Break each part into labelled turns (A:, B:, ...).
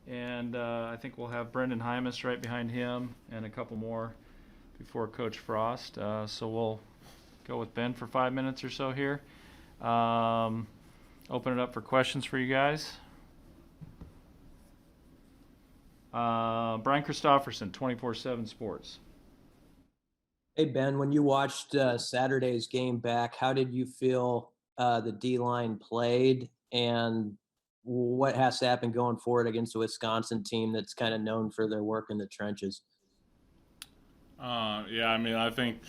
A: And I think we'll have Brendan Hymas right behind him and a couple more before Coach Frost. So we'll go with Ben for 5 minutes or so here. Open it up for questions for you guys. Brian Christopherson, 24/7 Sports.
B: Hey, Ben, when you watched Saturday's game back, how did you feel the D-line played, and what has to happen going forward against the Wisconsin team that's kind of known for their work in the trenches?
C: Yeah, I mean, I think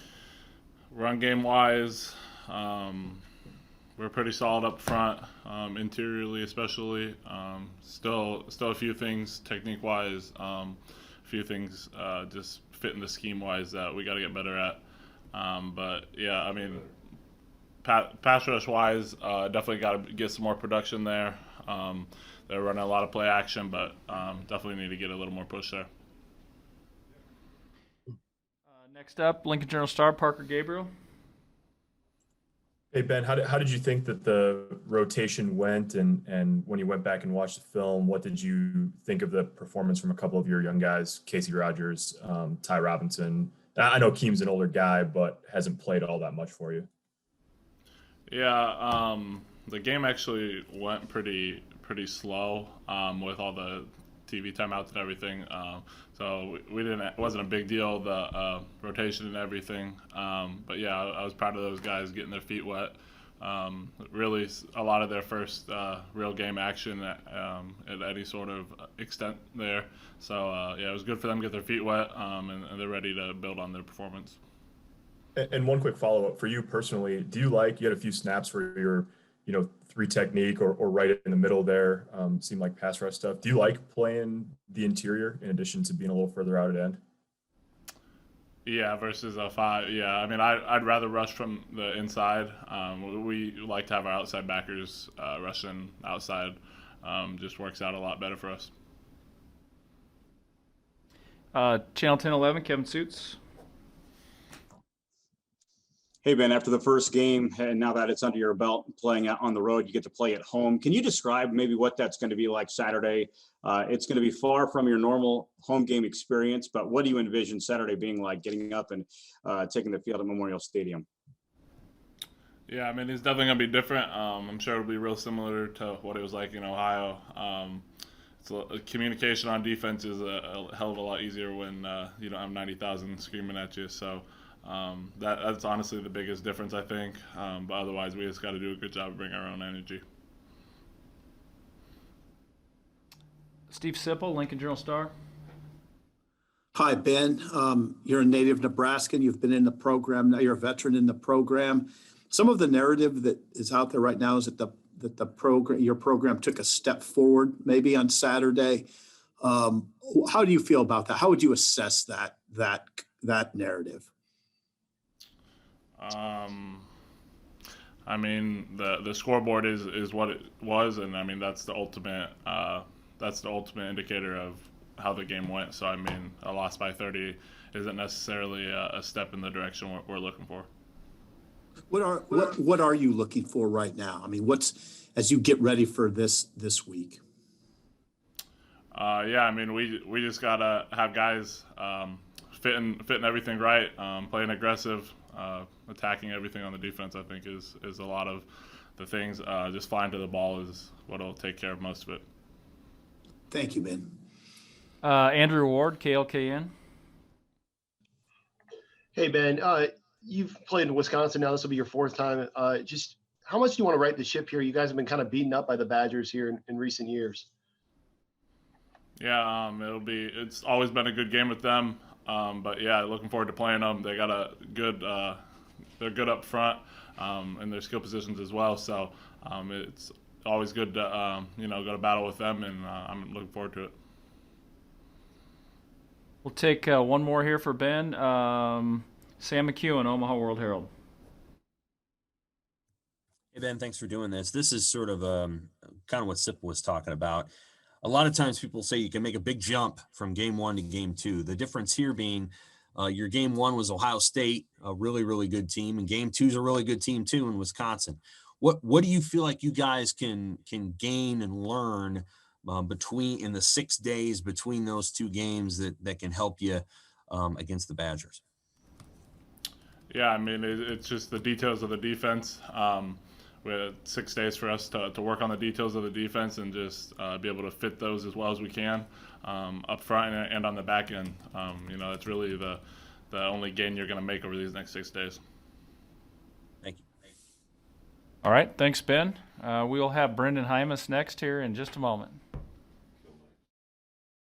C: run game wise, we're pretty solid up front, interiorly especially. Still a few things technique wise, a few things just fitting the scheme wise that we got to get better at. But yeah, I mean, pass rush wise, definitely got to get some more production there. They're running a lot of play action, but definitely need to get a little more push there.
A: Next up, Lincoln Journal-Star, Parker Gabriel.
D: Hey, Ben, how did you think that the rotation went? And when you went back and watched the film, what did you think of the performance from a couple of your young guys, Casey Rogers, Ty Robinson? I know Keem's an older guy, but hasn't played all that much for you.
C: Yeah, the game actually went pretty slow with all the TV timeouts and everything. So we didn't. It wasn't a big deal, the rotation and everything. But yeah, I was proud of those guys getting their feet wet. Really, a lot of their first real game action at any sort of extent there. So yeah, it was good for them to get their feet wet, and they're ready to build on their performance.
D: And one quick follow-up for you personally, you had a few snaps for your, three technique or right in the middle there, seemed like pass rush stuff. Do you like playing the interior in addition to being a little further out at end?
C: Yeah, versus a 5. Yeah, I mean, I'd rather rush from the inside. We like to have our outside backers rushing outside. Just works out a lot better for us.
A: Channel 1011, Kevin Suits.
E: Hey, Ben, after the first game, and now that it's under your belt playing out on the road, you get to play at home. Can you describe maybe what that's going to be like Saturday? It's going to be far from your normal home game experience, but what do you envision Saturday being like, getting up and taking the field at Memorial Stadium?
C: Yeah, I mean, it's definitely going to be different. I'm sure it'll be real similar to what it was like in Ohio. Communication on defense is a hell of a lot easier when you don't have 90,000 screaming at you. So that's honestly the biggest difference, I think. But otherwise, we just got to do a good job of bringing our own energy.
A: Steve Sipple, Lincoln Journal-Star.
F: Hi, Ben. You're a native Nebraskan. You've been in the program. Now you're a veteran in the program. Some of the narrative that is out there right now is that your program took a step forward maybe on Saturday. How do you feel about that? How would you assess that narrative?
C: I mean, the scoreboard is what it was, and I mean that's the ultimate indicator of how the game went. So I mean, a loss by 30 isn't necessarily a step in the direction we're looking for.
F: What are you looking for right now? I mean, as you get ready for this week?
C: Yeah, I mean, we just gotta have guys fitting everything right, playing aggressive, attacking everything on the defense. I think is a lot of the things. Just flying to the ball is what'll take care of most of it.
F: Thank you, Ben.
A: Andrew Ward, KLKN.
G: Hey, Ben. You've played in Wisconsin now. This will be your fourth time. Just how much do you want to right the ship here? You guys have been kind of beaten up by the Badgers here in recent years.
C: Yeah, it's always been a good game with them. But yeah, looking forward to playing them. They got they're good up front, and their skill positions as well. So it's always good to go to battle with them, and I'm looking forward to it.
A: We'll take one more here for Ben. Sam McEwen, Omaha World Herald.
H: Hey, Ben, thanks for doing this. This is sort of kind of what Sip was talking about. A lot of times people say you can make a big jump from game one to game two. The difference here being your game one was Ohio State, a really, really good team, and game two is a really good team too in Wisconsin. What do you feel like you guys can gain and learn in the 6 days between those two games that can help you against the Badgers?
C: Yeah, I mean, it's just the details of the defense. We had 6 days for us to work on the details of the defense and just be able to fit those as well as we can up front and on the back end. That's really the only gain you're going to make over these next 6 days.
H: Thank you.
A: All right, thanks, Ben. We will have Brendan Hymas next here in just a moment.